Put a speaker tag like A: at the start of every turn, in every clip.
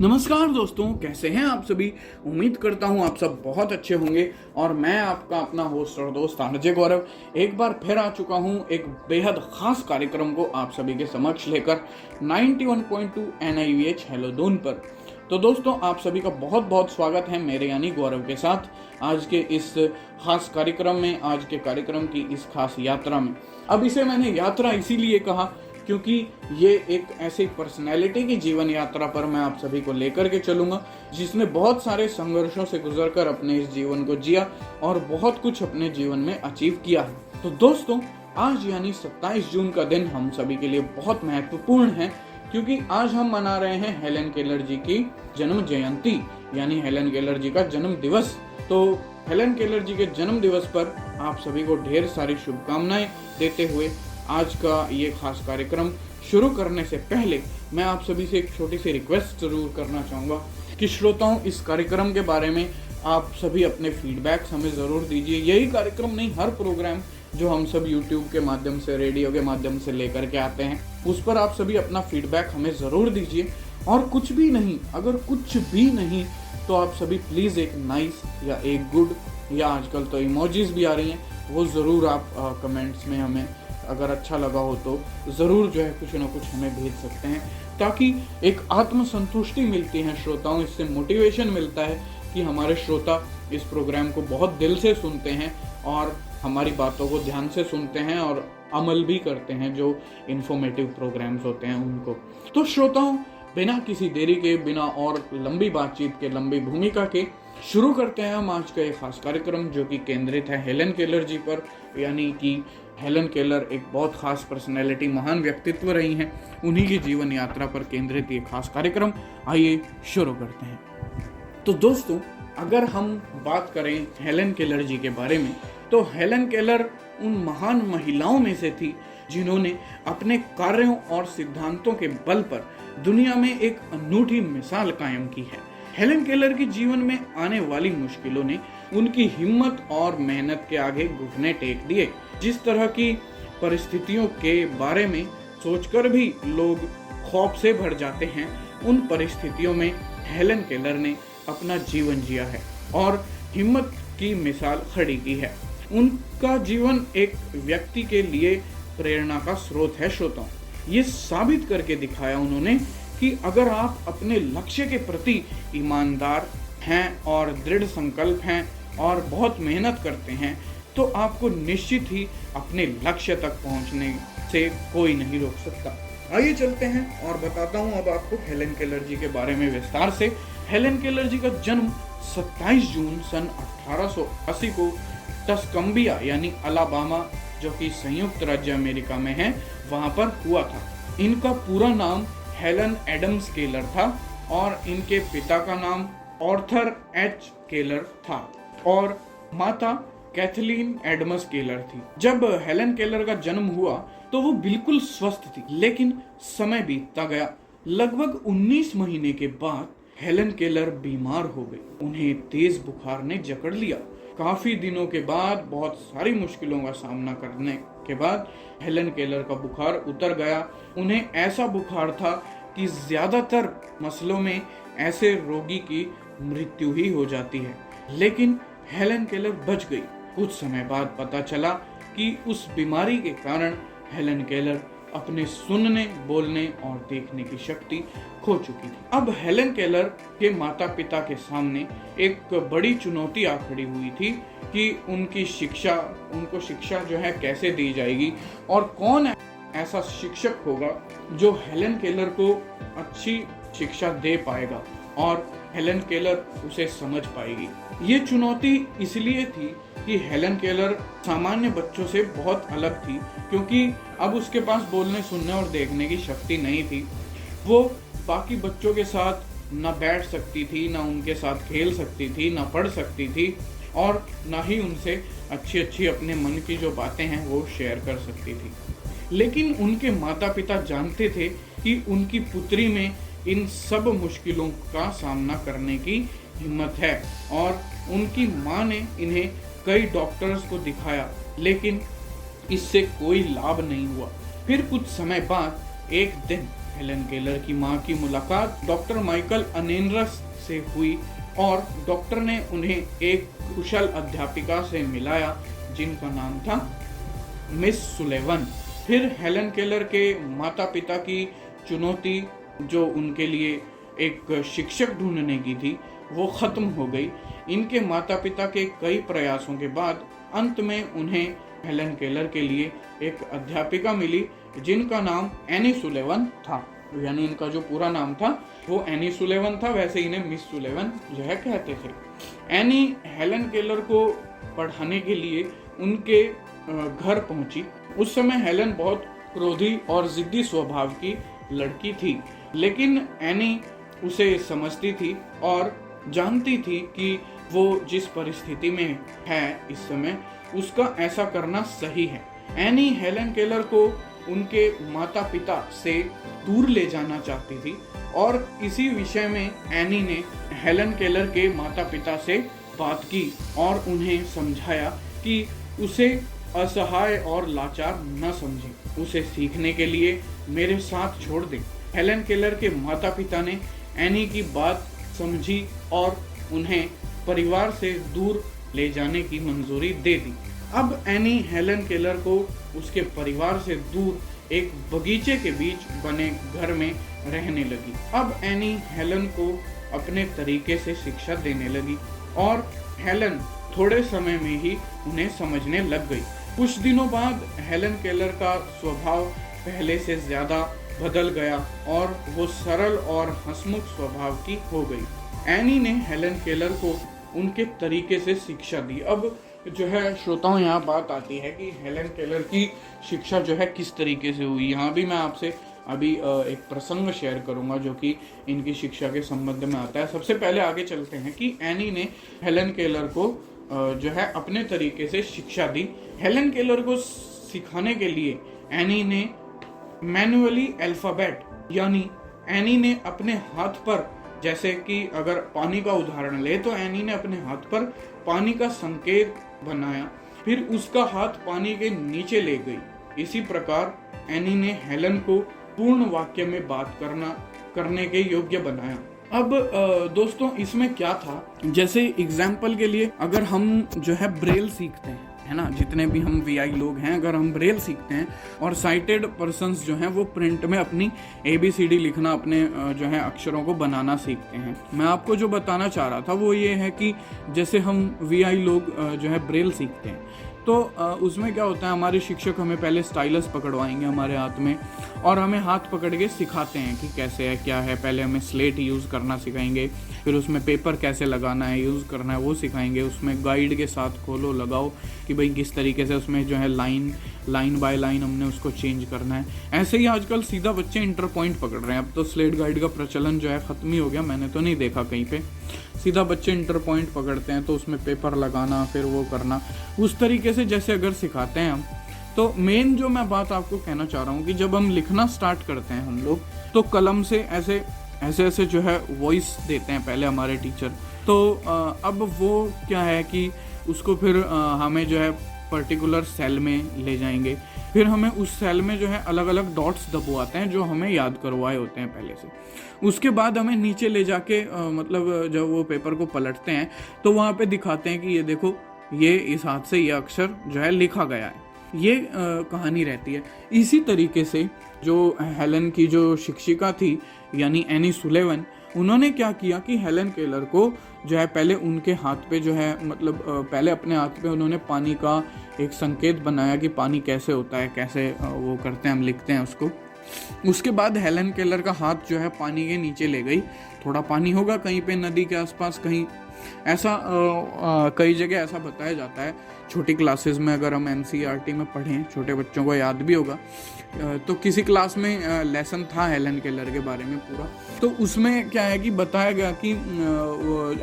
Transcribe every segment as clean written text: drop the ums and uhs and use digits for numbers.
A: नमस्कार दोस्तों, कैसे हैं आप सभी। उम्मीद करता हूं आप सब बहुत अच्छे होंगे। और मैं आपका अपना होस्ट और दोस्त आरजे गौरव एक बार फिर आ चुका हूं एक बेहद खास कार्यक्रम को आप सभी के समक्ष लेकर 91.2 NIVH हेलो दून पर। तो दोस्तों, आप सभी का बहुत बहुत स्वागत है मेरे यानी गौरव के साथ आज के इस खास कार्यक्रम में, आज के कार्यक्रम की इस खास यात्रा में। अब इसे मैंने यात्रा इसीलिए कहा क्योंकि ये एक ऐसी पर्सनैलिटी की जीवन यात्रा पर मैं आप सभी को लेकर के चलूंगा जिसने बहुत सारे संघर्षों से गुजरकर अपने इस जीवन को जिया और बहुत कुछ अपने जीवन में अचीव किया है। तो दोस्तों, आज यानी 27 जून का दिन हम सभी के लिए बहुत महत्वपूर्ण है क्योंकि आज हम मना रहे हैं हेलेन केलर जी की जन्म जयंती यानी हेलेन केलर जी का जन्म दिवस। तो हेलेन केलर जी के जन्म दिवस पर आप सभी को ढेर सारी शुभकामनाएं देते हुए आज का ये खास कार्यक्रम शुरू करने से पहले मैं आप सभी से एक छोटी सी रिक्वेस्ट जरूर करना चाहूँगा कि श्रोताओं, इस कार्यक्रम के बारे में आप सभी अपने फीडबैक्स हमें ज़रूर दीजिए। यही कार्यक्रम नहीं, हर प्रोग्राम जो हम सब यूट्यूब के माध्यम से, रेडियो के माध्यम से लेकर के आते हैं, उस पर आप सभी अपना फीडबैक हमें ज़रूर दीजिए। और कुछ भी नहीं, अगर कुछ भी नहीं तो आप सभी प्लीज़ एक नाइस या एक गुड या आजकल तो इमोजीज भी आ रही हैं, वो ज़रूर आप कमेंट्स में हमें, अगर अच्छा लगा हो तो ज़रूर जो है कुछ ना कुछ हमें भेज सकते हैं, ताकि एक आत्मसंतुष्टि मिलती है श्रोताओं। इससे मोटिवेशन मिलता है कि हमारे श्रोता इस प्रोग्राम को बहुत दिल से सुनते हैं और हमारी बातों को ध्यान से सुनते हैं और अमल भी करते हैं, जो इन्फॉर्मेटिव प्रोग्राम्स होते हैं उनको। तो श्रोताओं, बिना किसी देरी के, बिना और लंबी बातचीत के, लंबी भूमिका के शुरू करते हैं हम आज का ये खास कार्यक्रम जो कि केंद्रित है हेलेन केलर जी पर। यानी कि हेलेन केलर एक बहुत खास पर्सनैलिटी, महान व्यक्तित्व रही हैं, उन्हीं की जीवन यात्रा पर केंद्रित ये खास कार्यक्रम। आइए शुरू करते हैं। तो दोस्तों, अगर हम बात करें हेलेन केलर जी के बारे में, तो हेलेन केलर उन महान महिलाओं में से थी जिन्होंने अपने कार्यों और सिद्धांतों के बल पर दुनिया में एक अनूठी मिसाल कायम की है। हेलेन केलर के जीवन में आने वाली मुश्किलों ने उनकी हिम्मत और मेहनत के आगे घुटने टेक दिए। जिस तरह की परिस्थितियों के बारे में सोचकर भी लोग खौफ से भर जाते हैं, उन परिस्थितियों में हेलेन केलर ने अपना जीवन जिया है और हिम्मत की मिसाल खड़ी की है। उनका जीवन एक व्यक्ति के लिए प्रेरणा का स्रोत है श्रोताओं। ये साबित करके दिखाया उन्होंने कि अगर आप अपने लक्ष्य के प्रति ईमानदार हैं और दृढ़ संकल्प हैं और बहुत मेहनत करते हैं, तो आपको निश्चित ही अपने लक्ष्य तक पहुंचने से कोई नहीं रोक सकता। आइए चलते हैं और बताता हूं अब आपको हेलेन केलर जी के बारे में विस्तार से। हेलेन केलर जी का जन्म 27 जून सन 1880 को टस्कम्बिया यानी अलाबामा, जो कि संयुक्त राज्य अमेरिका में है, वहां पर हुआ था। इनका पूरा नाम हेलन एडम्स केलर था और इनके पिता का नाम आर्थर एच केलर था और माता कैथलीन एडम्स केलर थी। जब हेलेन केलर का जन्म हुआ तो वो बिल्कुल स्वस्थ थी, लेकिन समय बीतता गया। लगभग 19 महीने के बाद हेलेन केलर बीमार हो गई। उन्हें तेज बुखार ने जकड़ लिया। काफी दिनों के बाद, बहुत सारी मुश्किलों का सामना करने के बाद हेलेन केलर का बुखार उतर गया। उन्हें ऐसा बुखार था कि ज्यादातर मसलों में ऐसे रोगी की मृत्यु ही हो जाती है, लेकिन हेलेन केलर बच गई। कुछ समय बाद पता चला कि उस बीमारी के कारण हेलेन केलर अपने सुनने, बोलने और देखने की शक्ति खो चुकी थी। अब हेलेन केलर के माता पिता के सामने एक बड़ी चुनौती आ खड़ी हुई थी कि उनको शिक्षा जो है कैसे दी जाएगी और कौन ऐसा शिक्षक होगा जो हेलेन केलर को अच्छी शिक्षा दे पाएगा और हेलेन केलर उसे समझ पाएगी। ये चुनौती इसलिए थी कि हेलेन केलर सामान्य बच्चों से बहुत अलग थी, क्योंकि अब उसके पास बोलने, सुनने और देखने की शक्ति नहीं थी। वो बाकी बच्चों के साथ न बैठ सकती थी, न उनके साथ खेल सकती थी, न पढ़ सकती थी और न ही उनसे अच्छी अपने मन की जो बातें हैं वो शेयर कर सकती थी। लेकिन उनके माता पिता जानते थे कि उनकी पुत्री में इन सब मुश्किलों का सामना करने की हिम्मत है और उनकी माँ ने इन्हें कई डॉक्टर्स को दिखाया, लेकिन इससे कोई लाभ नहीं हुआ। फिर कुछ समय बाद एक दिन हेलन केलर की मां की मुलाकात डॉक्टर माइकल अनेनरस से हुई और डॉक्टर ने उन्हें एक कुशल अध्यापिका से मिलाया जिनका नाम था मिस सुलेवन। फिर हेलन केलर के माता पिता की चुनौती जो उनके लिए एक शिक्षक ढूंढने की थी वो खत्म हो गई। इनके माता पिता के कई प्रयासों के बाद अंत में उन्हें हेलन केलर के लिए एक अध्यापिका मिली जिनका नाम एनी सुलेवन था। यानी इनका जो पूरा नाम था वो एनी सुलेवन था, वैसे इन्हें मिस सुलेवन जो है कहते थे। एनी हेलन केलर को पढ़ाने के लिए उनके घर पहुंची। उस समय हेलन बहुत क्रोधी और जिद्दी स्वभाव की लड़की थी, लेकिन एनी उसे समझती थी और जानती थी कि वो जिस परिस्थिति में है इस समय उसका ऐसा करना सही है। एनी हेलन केलर को उनके माता पिता से दूर ले जाना चाहती थी और इसी विषय में एनी ने हेलन केलर के माता पिता से बात की और उन्हें समझाया कि उसे असहाय और लाचार न समझें, उसे सीखने के लिए मेरे साथ छोड़ दें। हेलन केलर के माता पिता ने एनी की बात समझी और उन्हें परिवार से दूर ले जाने की मंजूरी दे दी। अब एनी हेलन केलर को उसके परिवार से दूर एक बगीचे के बीच बने घर में रहने लगी। अब एनी हेलन को अपने तरीके से शिक्षा देने लगी और हेलन थोड़े समय में ही उन्हें समझने लग गई। कुछ दिनों बाद हेलन केलर का स्वभाव पहले से ज्यादा बदल गया और वो सरल और हंसमुख स्वभाव की हो गई। एनी ने हेलन केलर को उनके तरीके से शिक्षा दी। अब जो है श्रोताओं, यहाँ बात आती है कि हेलन केलर की शिक्षा जो है किस तरीके से हुई। यहाँ भी मैं आपसे अभी एक प्रसंग शेयर करूंगा जो कि इनकी शिक्षा के संबंध में आता है। सबसे पहले आगे चलते हैं कि एनी ने हेलन केलर को जो है अपने तरीके से शिक्षा दी। हेलन केलर को सिखाने के लिए एनी ने मैनुअली अल्फाबेट, यानी एनी ने अपने हाथ पर, जैसे कि अगर पानी का उदाहरण ले तो एनी ने अपने हाथ पर पानी का संकेत बनाया, फिर उसका हाथ पानी के नीचे ले गई। इसी प्रकार एनी ने हेलन को पूर्ण वाक्य में बात करने के योग्य बनाया। अब दोस्तों इसमें क्या था, जैसे एग्जाम्पल के लिए अगर हम जो है ब्रेल सीखते हैं, है ना, जितने भी हम वीआई लोग हैं, अगर हम ब्रेल सीखते हैं और साइटेड पर्सन्स जो हैं वो प्रिंट में अपनी ABCD लिखना, अपने जो है अक्षरों को बनाना सीखते हैं। मैं आपको जो बताना चाह रहा था वो ये है कि जैसे हम वीआई लोग जो है ब्रेल सीखते हैं तो उसमें क्या होता है, हमारे शिक्षक हमें पहले स्टाइलस पकड़वाएंगे हमारे हाथ में और हमें हाथ पकड़ के सिखाते हैं कि कैसे है क्या है। पहले हमें स्लेट यूज़ करना सिखाएंगे, फिर उसमें पेपर कैसे लगाना है, यूज़ करना है वो सिखाएंगे। उसमें गाइड के साथ खोलो लगाओ कि भाई किस तरीके से उसमें जो है लाइन बाय लाइन हमने उसको चेंज करना है। ऐसे ही आजकल सीधा बच्चे इंटर पॉइंट पकड़ रहे हैं। अब तो स्लेट गाइड का प्रचलन जो है ख़त्म ही हो गया, मैंने तो नहीं देखा कहीं पे। सीधा बच्चे इंटर पॉइंट पकड़ते हैं तो उसमें पेपर लगाना, फिर वो करना, उस तरीके से जैसे अगर सिखाते हैं हम। तो मेन जो मैं बात आपको कहना चाह रहा हूँ कि जब हम लिखना स्टार्ट करते हैं हम लोग तो कलम से ऐसे जो है वॉइस देते हैं पहले हमारे टीचर। तो अब वो क्या है कि उसको फिर हमें जो है पर्टिकुलर सेल में ले जाएंगे, फिर हमें उस सेल में जो है अलग अलग डॉट्स दबवाते हैं जो हमें याद करवाए होते हैं पहले से। उसके बाद हमें नीचे ले जाके मतलब जब वो पेपर को पलटते हैं तो वहाँ पे दिखाते हैं कि ये देखो, ये इस हाथ से ये अक्षर जो है लिखा गया है। ये कहानी रहती है। इसी तरीके से जो हेलन की जो शिक्षिका थी यानी एनी सुलेवन, उन्होंने क्या किया कि हेलन केलर को जो है पहले उनके हाथ पे जो है मतलब पहले अपने हाथ पे उन्होंने पानी का एक संकेत बनाया कि पानी कैसे होता है, कैसे वो करते हैं, हम लिखते हैं उसको। उसके बाद हेलन केलर का हाथ जो है पानी के नीचे ले गई। थोड़ा पानी होगा कहीं पे नदी के आसपास, कहीं ऐसा कई जगह ऐसा बताया जाता है। छोटी क्लासेस में अगर हम NCERT में पढ़ें, छोटे बच्चों को याद भी होगा, तो किसी क्लास में लेसन था हेलन केलर के बारे में पूरा। तो उसमें क्या है कि बताया गया कि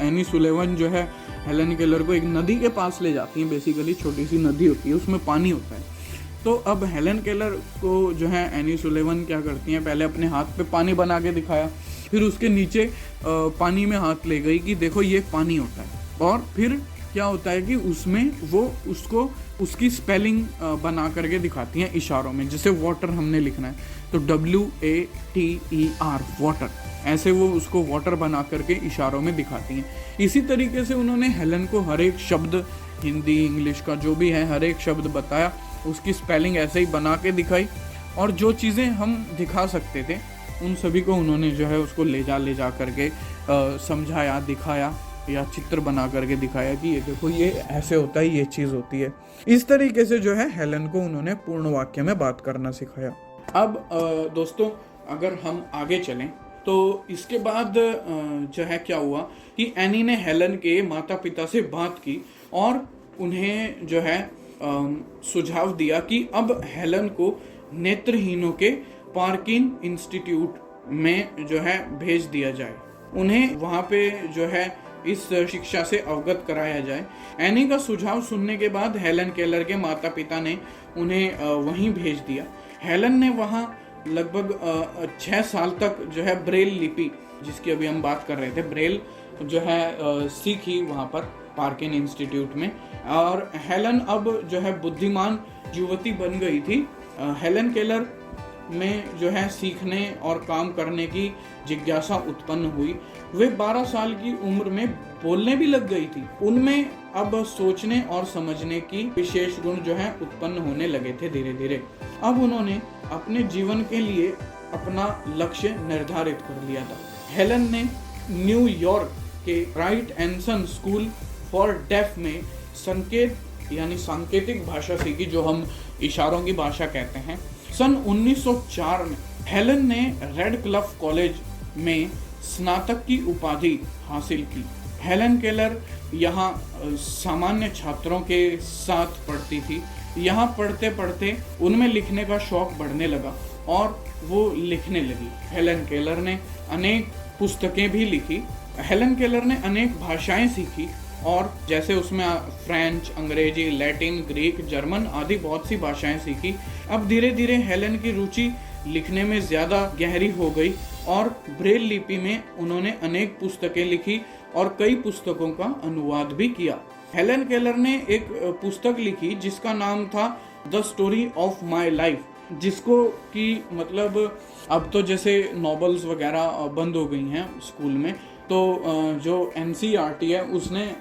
A: एनी सुलेवन जो है हेलन केलर को एक नदी के पास ले जाती है। बेसिकली छोटी सी नदी होती है, उसमें पानी होता है। तो अब हेलन केलर को जो है एनी सुलेवन क्या करती हैं, पहले अपने हाथ पे पानी बना के दिखाया, फिर उसके नीचे पानी में हाथ ले गई कि देखो ये पानी होता है, और फिर क्या होता है कि उसमें वो उसको उसकी स्पेलिंग बना करके दिखाती हैं इशारों में। जैसे वाटर हमने लिखना है तो WATER वाटर, ऐसे वो उसको वाटर बना करके इशारों में दिखाती हैं। इसी तरीके से उन्होंने हेलन को हर एक शब्द, हिंदी इंग्लिश का जो भी है, हर एक शब्द बताया, उसकी स्पेलिंग ऐसे ही बना के दिखाई। और जो चीज़ें हम दिखा सकते थे उन सभी को उन्होंने जो है उसको ले जा करके समझाया, दिखाया, या चित्र बना करके दिखाया कि ये देखो ये ऐसे होता है, ये चीज़ होती है। इस तरीके से जो है हेलन को उन्होंने पूर्ण वाक्य में बात करना सिखाया। अब दोस्तों अगर हम आगे चलें तो इसके बाद जो है क्या हुआ कि एनी ने हेलन के माता पिता से बात की और उन्हें जो है सुझाव दिया कि अब हेलन को नेत्रहीनों के पार्किन इंस्टीट्यूट में जो है भेज दिया जाए, उन्हें वहाँ पे जो है इस शिक्षा से अवगत कराया जाए। एनी का सुझाव सुनने के बाद हेलन केलर के माता पिता ने उन्हें वहीं भेज दिया। हेलन ने वहाँ लगभग 6 साल तक जो है ब्रेल लिपि, जिसकी अभी हम बात कर रहे थे, ब्रेल जो है सीखी वहाँ पर पार्किन इंस्टीट्यूट में। और हेलन अब जो है बुद्धिमान युवती बन गई थी। हेलन केलर में जो है सीखने और काम करने की जिज्ञासा उत्पन्न हुई। वे 12 साल की उम्र में बोलने भी लग गई थी। उनमें अब सोचने और समझने की विशेष गुण जो है उत्पन्न होने लगे थे धीरे धीरे। अब उन्होंने अपने जीवन के लिए अपना लक्ष्य निर्धारित कर लिया था। हेलन ने न्यूयॉर्क के राइट एंसन स्कूल फॉर डेफ में संकेत यानी सांकेतिक भाषा सीखी, जो हम इशारों की भाषा कहते हैं। सन 1904 में हेलन ने रेड क्लिफ कॉलेज में स्नातक की उपाधि हासिल की। हेलन केलर यहाँ सामान्य छात्रों के साथ पढ़ती थी। यहाँ पढ़ते पढ़ते उनमें लिखने का शौक बढ़ने लगा और वो लिखने लगी। हेलन केलर ने अनेक पुस्तकें भी लिखी। हेलन केलर ने अनेक भाषाएं सीखी और जैसे उसमें फ्रेंच, अंग्रेजी, लैटिन, ग्रीक, जर्मन आदि बहुत सी भाषाएं सीखी। अब धीरे धीरे हेलन की रुचि लिखने में ज़्यादा गहरी हो गई और ब्रेल लिपि में उन्होंने अनेक पुस्तकें लिखी और कई पुस्तकों का अनुवाद भी किया। हेलन केलर ने एक पुस्तक लिखी जिसका नाम था the story of my life, जिसको कि मतलब अब तो जैसे नॉवेल्स वगैरह बंद हो गई हैं स्कूल में, तो जो NCERT है उसने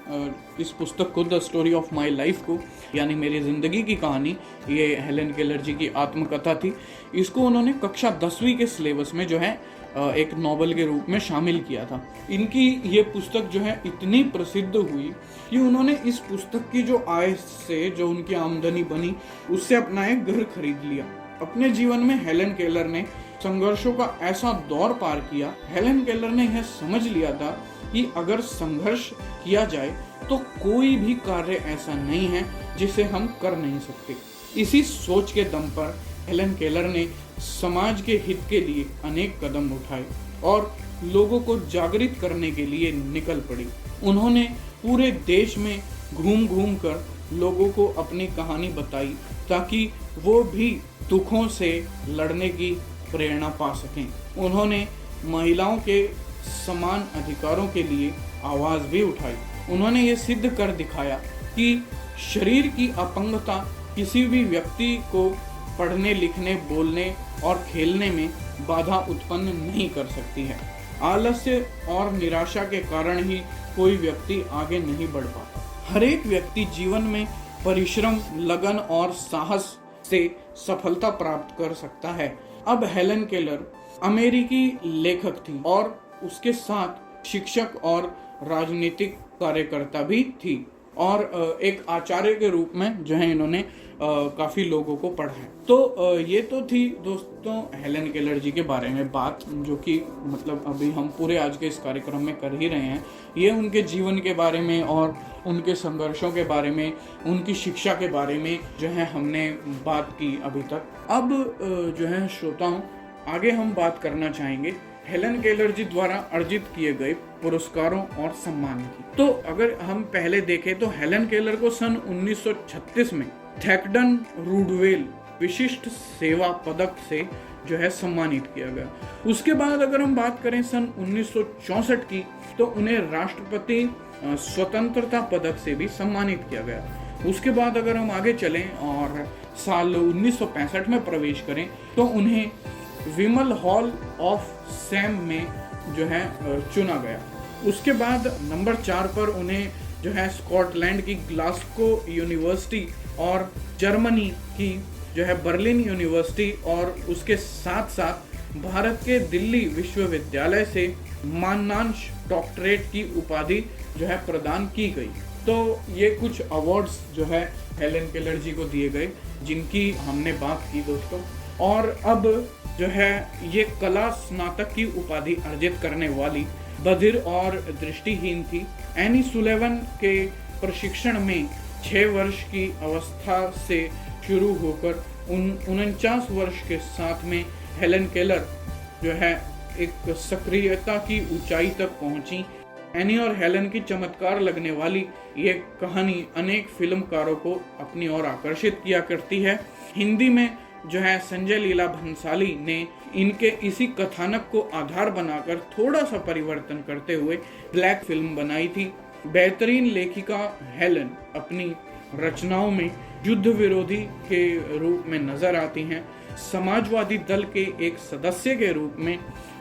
A: इस पुस्तक को the story of my life को, यानी मेरी ज़िंदगी की कहानी, ये हेलन केलर जी की आत्मकथा थी, इसको उन्होंने कक्षा 10वीं के सिलेबस में जो है एक नॉवल के रूप में शामिल किया था। इनकी ये पुस्तक जो है इतनी प्रसिद्ध हुई कि उन्होंने इस पुस्तक की जो आय से जो उनकी आमदनी बनी उससे अपना एक घर खरीद लिया। अपने जीवन में हेलन केलर ने संघर्षों का ऐसा दौर पार किया। हेलन केलर ने यह समझ लिया था कि अगर संघर्ष किया जाए तो कोई भी कार्य ऐसा नहीं है जिसे हम कर नहीं सकते। इसी सोच के दम पर हेलन केलर ने समाज के हित के लिए अनेक कदम उठाए और लोगों को जागृत करने के लिए निकल पड़ी। उन्होंने पूरे देश में घूम घूम कर लोगों को अपनी कहानी बताई ताकि वो भी दुखों से लड़ने की प्रेरणा पा सकें। उन्होंने महिलाओं के समान अधिकारों के लिए आवाज़ भी उठाई। उन्होंने ये सिद्ध कर दिखाया कि शरीर की अपंगता किसी भी व्यक्ति को पढ़ने, लिखने, बोलने और खेलने में बाधा उत्पन्न नहीं कर सकती है। आलस्य और निराशा के कारण ही कोई व्यक्ति आगे नहीं बढ़ पाता। हर एक व्यक्ति जीवन में परिश्रम, लगन और साहस से सफलता प्राप्त कर सकता है। अब हेलन केलर अमेरिकी लेखक थी और उसके साथ शिक्षक और राजनीतिक कार्यकर्ता भी थी और एक आचार्य के रूप में जो है इन्होंने काफ़ी लोगों को पढ़ा है। तो ये तो थी दोस्तों हेलन केलर जी के बारे में बात, जो कि मतलब अभी हम पूरे आज के इस कार्यक्रम में कर ही रहे हैं। ये उनके जीवन के बारे में और उनके संघर्षों के बारे में, उनकी शिक्षा के बारे में जो है हमने बात की अभी तक। अब जो है श्रोताओं, आगे हम बात करना चाहेंगे हेलन केलर जी द्वारा अर्जित किए गए पुरस्कारों और सम्मान की। तो अगर हम पहले देखें तो हेलन केलर को सन 1936 में थैक्डन रूडवेल विशिष्ट सेवा पदक से जो है सम्मानित किया गया। उसके बाद अगर हम बात करें सन 1964 की, तो उन्हें राष्ट्रपति स्वतंत्रता पदक से भी सम्मानित किया गया। उसके बाद अगर हम आगे चलें और साल 1965 में प्रवेश करें तो उन्हें विमल हॉल ऑफ फेम में जो है चुना गया। उसके बाद नंबर 4 पर उन्हें जो है स्कॉटलैंड की ग्लासगो यूनिवर्सिटी और जर्मनी की जो है बर्लिन यूनिवर्सिटी और उसके साथ साथ भारत के दिल्ली विश्वविद्यालय से माननांश डॉक्टरेट की उपाधि जो है प्रदान की गई। तो ये कुछ अवार्ड्स जो है हेलेन केलर जी को दिए गए जिनकी हमने बात की दोस्तों। और अब जो है ये कला स्नातक की उपाधि अर्जित करने वाली बधिर और दृष्टिहीन थी। एनी सुलेवन के प्रशिक्षण में 6 वर्ष की अवस्था से शुरू होकर 49 वर्ष के साथ में हेलेन केलर जो है एक सक्रियता की ऊंचाई तक पहुंची। एनी और हेलेन की चमत्कार लगने वाली ये कहानी अनेक फिल्मकारों को अपनी ओर आकर्षित किया करती है। हिंदी में जो है संजय लीला भंसाली ने इनके इसी कथानक को आधार बनाकर थोड़ा सा परिवर्तन करते हुए ब्लैक फिल्म बनाई थी। बेहतरीन लेखिका हेलेन अपनी रचनाओं में युद्ध विरोधी के रूप में नजर आती हैं। समाजवादी दल के एक सदस्य के रूप में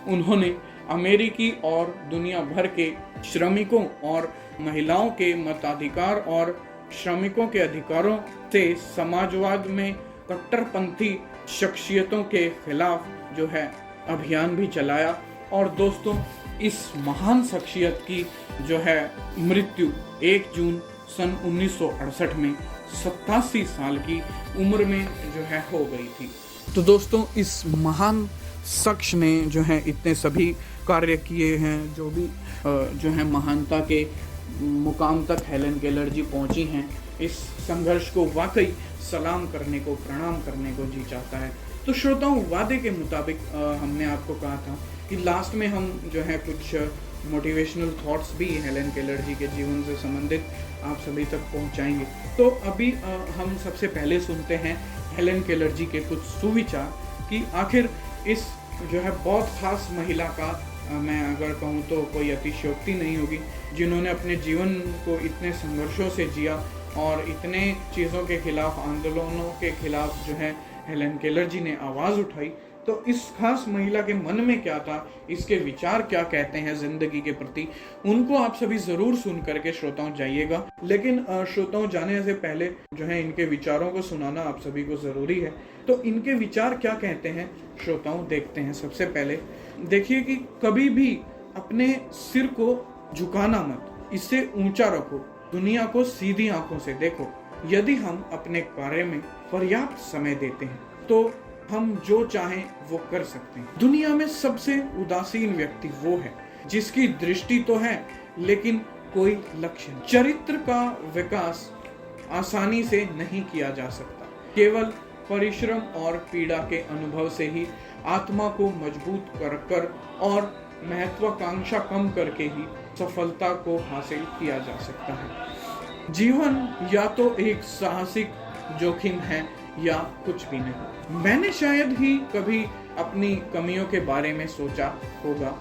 A: उन्होंने अमेरिकी और दुनिया भर के श्रमिकों और महिलाओं के मताधिकार और श्रमिकों के अधिकारों से समाजवाद में कट्टरपंथी शख्सियतों के खिलाफ जो है अभियान भी चलाया। और दोस्तों इस महान शख्सियत की जो है मृत्यु 1 जून सन 1968 में 87 साल की उम्र में जो है हो गई थी। तो दोस्तों इस महान शख्स ने जो है इतने सभी कार्य किए हैं, जो भी जो है महानता के मुकाम तक हेलेन केलर जी पहुंची हैं। इस संघर्ष को वाकई सलाम करने को, प्रणाम करने को जी चाहता है। तो श्रोताओं, वादे के मुताबिक हमने आपको कहा था कि लास्ट में हम जो है कुछ मोटिवेशनल थॉट्स भी हेलेन केलर जी के जीवन से संबंधित आप सभी तक पहुंचाएंगे। तो अभी हम सबसे पहले सुनते हैं हेलेन केलर जी के कुछ सुविचार कि आखिर इस जो है बहुत खास महिला का मैं अगर कहूँ तो कोई अतिशयोक्ति नहीं होगी, जिन्होंने अपने जीवन को इतने संघर्षों से जिया और इतने चीज़ों के खिलाफ, आंदोलनों के खिलाफ जो है हेलेन केलर जी ने आवाज़ उठाई। तो इस खास महिला के मन में क्या था, इसके विचार क्या कहते हैं जिंदगी के प्रति, उनको आप सभी जरूर सुन करके श्रोताओं जाइएगा। लेकिन श्रोताओं जाने से पहले जो है इनके विचारों को सुनाना आप सभी को जरूरी है। तो इनके विचार क्या कहते हैं श्रोताओं देखते हैं। सबसे पहले देखिए कि कभी भी अपने सिर को झुकाना मत, इससे ऊंचा रखो, दुनिया को सीधी आंखों से देखो। यदि हम अपने कार्य में पर्याप्त समय देते हैं तो हम जो चाहें वो कर सकते हैं। दुनिया में सबसे उदासीन व्यक्ति वो है जिसकी दृष्टि तो है लेकिन कोई लक्ष्य नहीं। चरित्र का विकास आसानी से नहीं किया जा सकता, केवल परिश्रम और पीड़ा के अनुभव से ही आत्मा को मजबूत कर और महत्वाकांक्षा कम करके ही सफलता को हासिल किया जा सकता है। जीवन या तो एक साहसिक जोखिम है या कुछ भी नहीं। मैंने शायद ही कभी अपनी कमियों के बारे में सोचा होगा,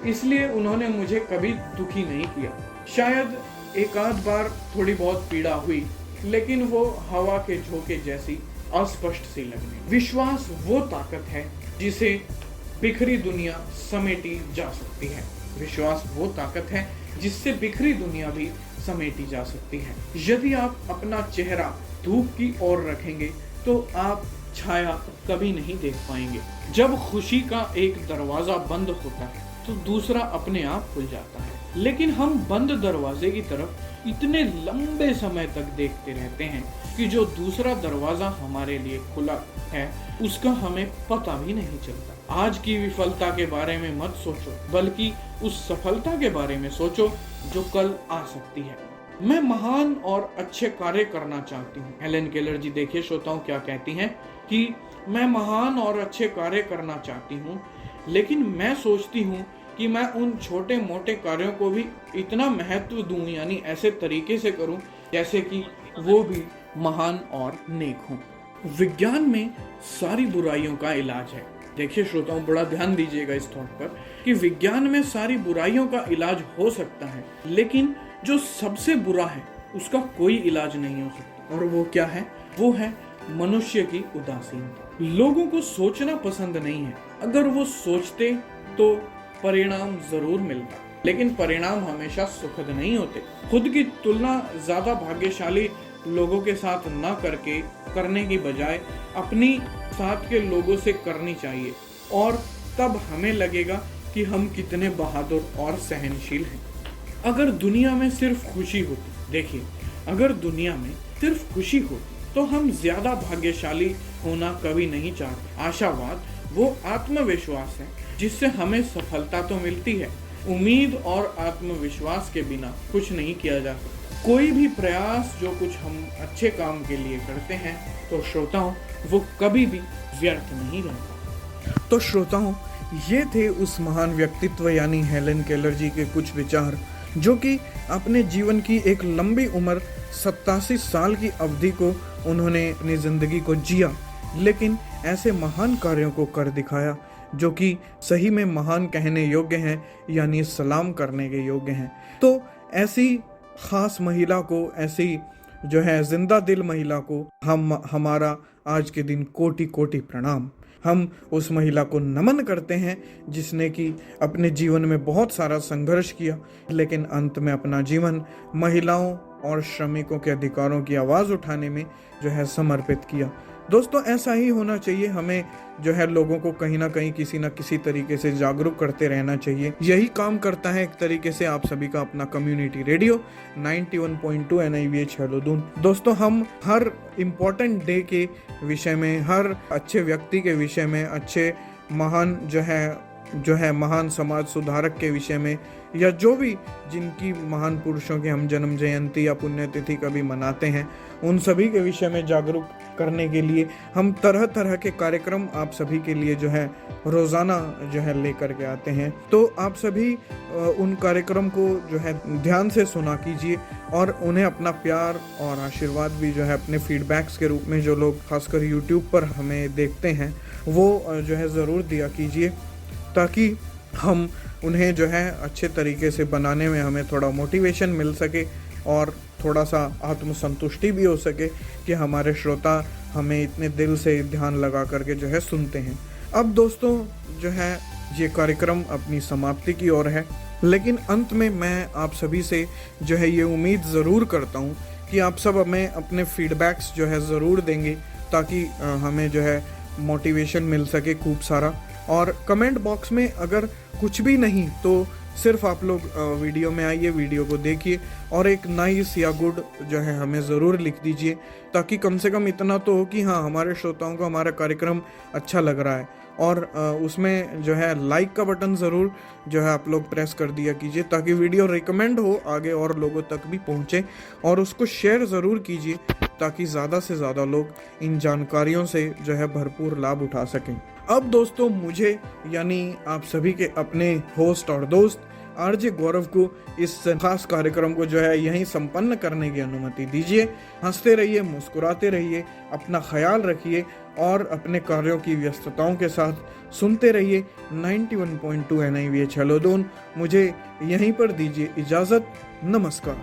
A: इसलिए उन्होंने मुझे कभी दुखी नहीं किया। शायद एक आध बार थोड़ी बहुत पीड़ा हुई, लेकिन वो हवा के झोंके जैसी अस्पष्ट सी लगने। विश्वास वो ताकत है जिसे बिखरी दुनिया समेटी जा सकती है। विश्वास वो ताकत है जिससे बिखरी दुनिया भी समेटी जा सकती है। यदि आप अपना चेहरा धूप की ओर रखेंगे तो आप छाया कभी नहीं देख पाएंगे। जब खुशी का एक दरवाजा बंद होता है तो दूसरा अपने आप खुल जाता है, लेकिन हम बंद दरवाजे की तरफ इतने लंबे समय तक देखते रहते हैं कि जो दूसरा दरवाजा हमारे लिए खुला है उसका हमें पता भी नहीं चलता। आज की विफलता के बारे में मत सोचो, बल्कि उस सफलता के बारे में सोचो जो कल आ सकती है। मैं महान और अच्छे कार्य करना चाहती हूँ। हेलेन केलर जी देखिए श्रोताओं क्या कहती हैं कि मैं महान और अच्छे कार्य करना चाहती हूँ, लेकिन मैं सोचती हूँ कि मैं उन छोटे मोटे कार्यों को भी इतना महत्व दूं, यानी ऐसे तरीके से करूं जैसे कि वो भी महान और नेक हों। विज्ञान में सारी बुराइयों का इलाज है। देखिए श्रोताओं बड़ा ध्यान दीजिएगा इस थॉट पर कि विज्ञान में सारी बुराइयों का इलाज हो सकता है, लेकिन जो सबसे बुरा है उसका कोई इलाज नहीं हो सकता, और वो क्या है? वो है मनुष्य की उदासीनता। लोगों को सोचना पसंद नहीं है, अगर वो सोचते तो परिणाम जरूर मिलता, लेकिन परिणाम हमेशा सुखद नहीं होते। खुद की तुलना ज्यादा भाग्यशाली लोगों के साथ न करने की बजाय अपनी साथ के लोगों से करनी चाहिए, और तब हमें लगेगा कि हम कितने बहादुर और सहनशील हैं। अगर दुनिया में सिर्फ खुशी होती, देखिए, अगर दुनिया में सिर्फ खुशी होती तो हम ज्यादा भाग्यशाली होना कभी नहीं चाहते। आशावाद वो आत्मविश्वास है जिससे हमें सफलता तो मिलती है। उम्मीद और आत्मविश्वास के बिना कुछ नहीं किया जा सकता। कोई भी प्रयास जो कुछ हम अच्छे काम के लिए करते हैं तो श्रोताओं, वो कभी भी व्यर्थ नहीं रहता। तो श्रोताओं, ये थे उस महान व्यक्तित्व यानी हेलेन केलर जी के कुछ विचार, जो कि अपने जीवन की एक लंबी उम्र 87 साल की अवधि को उन्होंने अपनी जिंदगी को जिया, लेकिन ऐसे महान कार्यों को कर दिखाया जो कि सही में महान कहने योग्य हैं, यानी सलाम करने के योग्य हैं। तो ऐसी खास महिला को, ऐसी जो है जिंदा दिल महिला को हमारा आज के दिन कोटि कोटि प्रणाम। हम उस महिला को नमन करते हैं जिसने कि अपने जीवन में बहुत सारा संघर्ष किया, लेकिन अंत में अपना जीवन महिलाओं और श्रमिकों के अधिकारों की आवाज़ उठाने में जो है समर्पित किया। दोस्तों, ऐसा ही होना चाहिए। हमें जो है लोगों को कहीं ना कहीं किसी न किसी तरीके से जागरूक करते रहना चाहिए। यही काम करता है एक तरीके से आप सभी का अपना कम्युनिटी रेडियो 91.2 NIVH हेलोदून। दोस्तों, हम हर इम्पोर्टेंट डे के विषय में, हर अच्छे व्यक्ति के विषय में, अच्छे महान जो है महान समाज सुधारक के विषय में, या जो भी जिनकी महान पुरुषों की हम जन्म जयंती या पुण्यतिथि कभी मनाते हैं, उन सभी के विषय में जागरूक करने के लिए हम तरह तरह के कार्यक्रम आप सभी के लिए जो है रोज़ाना जो है लेकर के आते हैं। तो आप सभी उन कार्यक्रम को जो है ध्यान से सुना कीजिए, और उन्हें अपना प्यार और आशीर्वाद भी जो है अपने फीडबैक्स के रूप में, जो लोग खासकर यूट्यूब पर हमें देखते हैं, वो जो है ज़रूर दिया कीजिए, ताकि हम उन्हें जो है अच्छे तरीके से बनाने में हमें थोड़ा मोटिवेशन मिल सके और थोड़ा सा आत्मसंतुष्टि भी हो सके कि हमारे श्रोता हमें इतने दिल से ध्यान लगा करके जो है सुनते हैं। अब दोस्तों, जो है ये कार्यक्रम अपनी समाप्ति की ओर है, लेकिन अंत में मैं आप सभी से जो है ये उम्मीद ज़रूर करता हूँ कि आप सब हमें अपने फीडबैक्स जो है ज़रूर देंगे, ताकि हमें जो है मोटिवेशन मिल सके खूब सारा। और कमेंट बॉक्स में अगर कुछ भी नहीं तो सिर्फ आप लोग वीडियो में आइए, वीडियो को देखिए और एक नाइस या गुड जो है हमें ज़रूर लिख दीजिए, ताकि कम से कम इतना तो हो कि हाँ, हमारे श्रोताओं को हमारा कार्यक्रम अच्छा लग रहा है। और उसमें जो है लाइक का बटन ज़रूर जो है आप लोग प्रेस कर दिया कीजिए, ताकि वीडियो रिकमेंड हो आगे और लोगों तक भी पहुँचे, और उसको शेयर ज़रूर कीजिए ताकि ज़्यादा से ज़्यादा लोग इन जानकारियों से जो है भरपूर लाभ उठा सकें। अब दोस्तों, मुझे यानी आप सभी के अपने होस्ट और दोस्त आरजे गौरव को इस खास कार्यक्रम को जो है यहीं संपन्न करने की अनुमति दीजिए। हंसते रहिए, मुस्कुराते रहिए, अपना ख्याल रखिए और अपने कार्यों की व्यस्तताओं के साथ सुनते रहिए 91.2 NIVH हेलोदून। मुझे यहीं पर दीजिए इजाज़त। नमस्कार।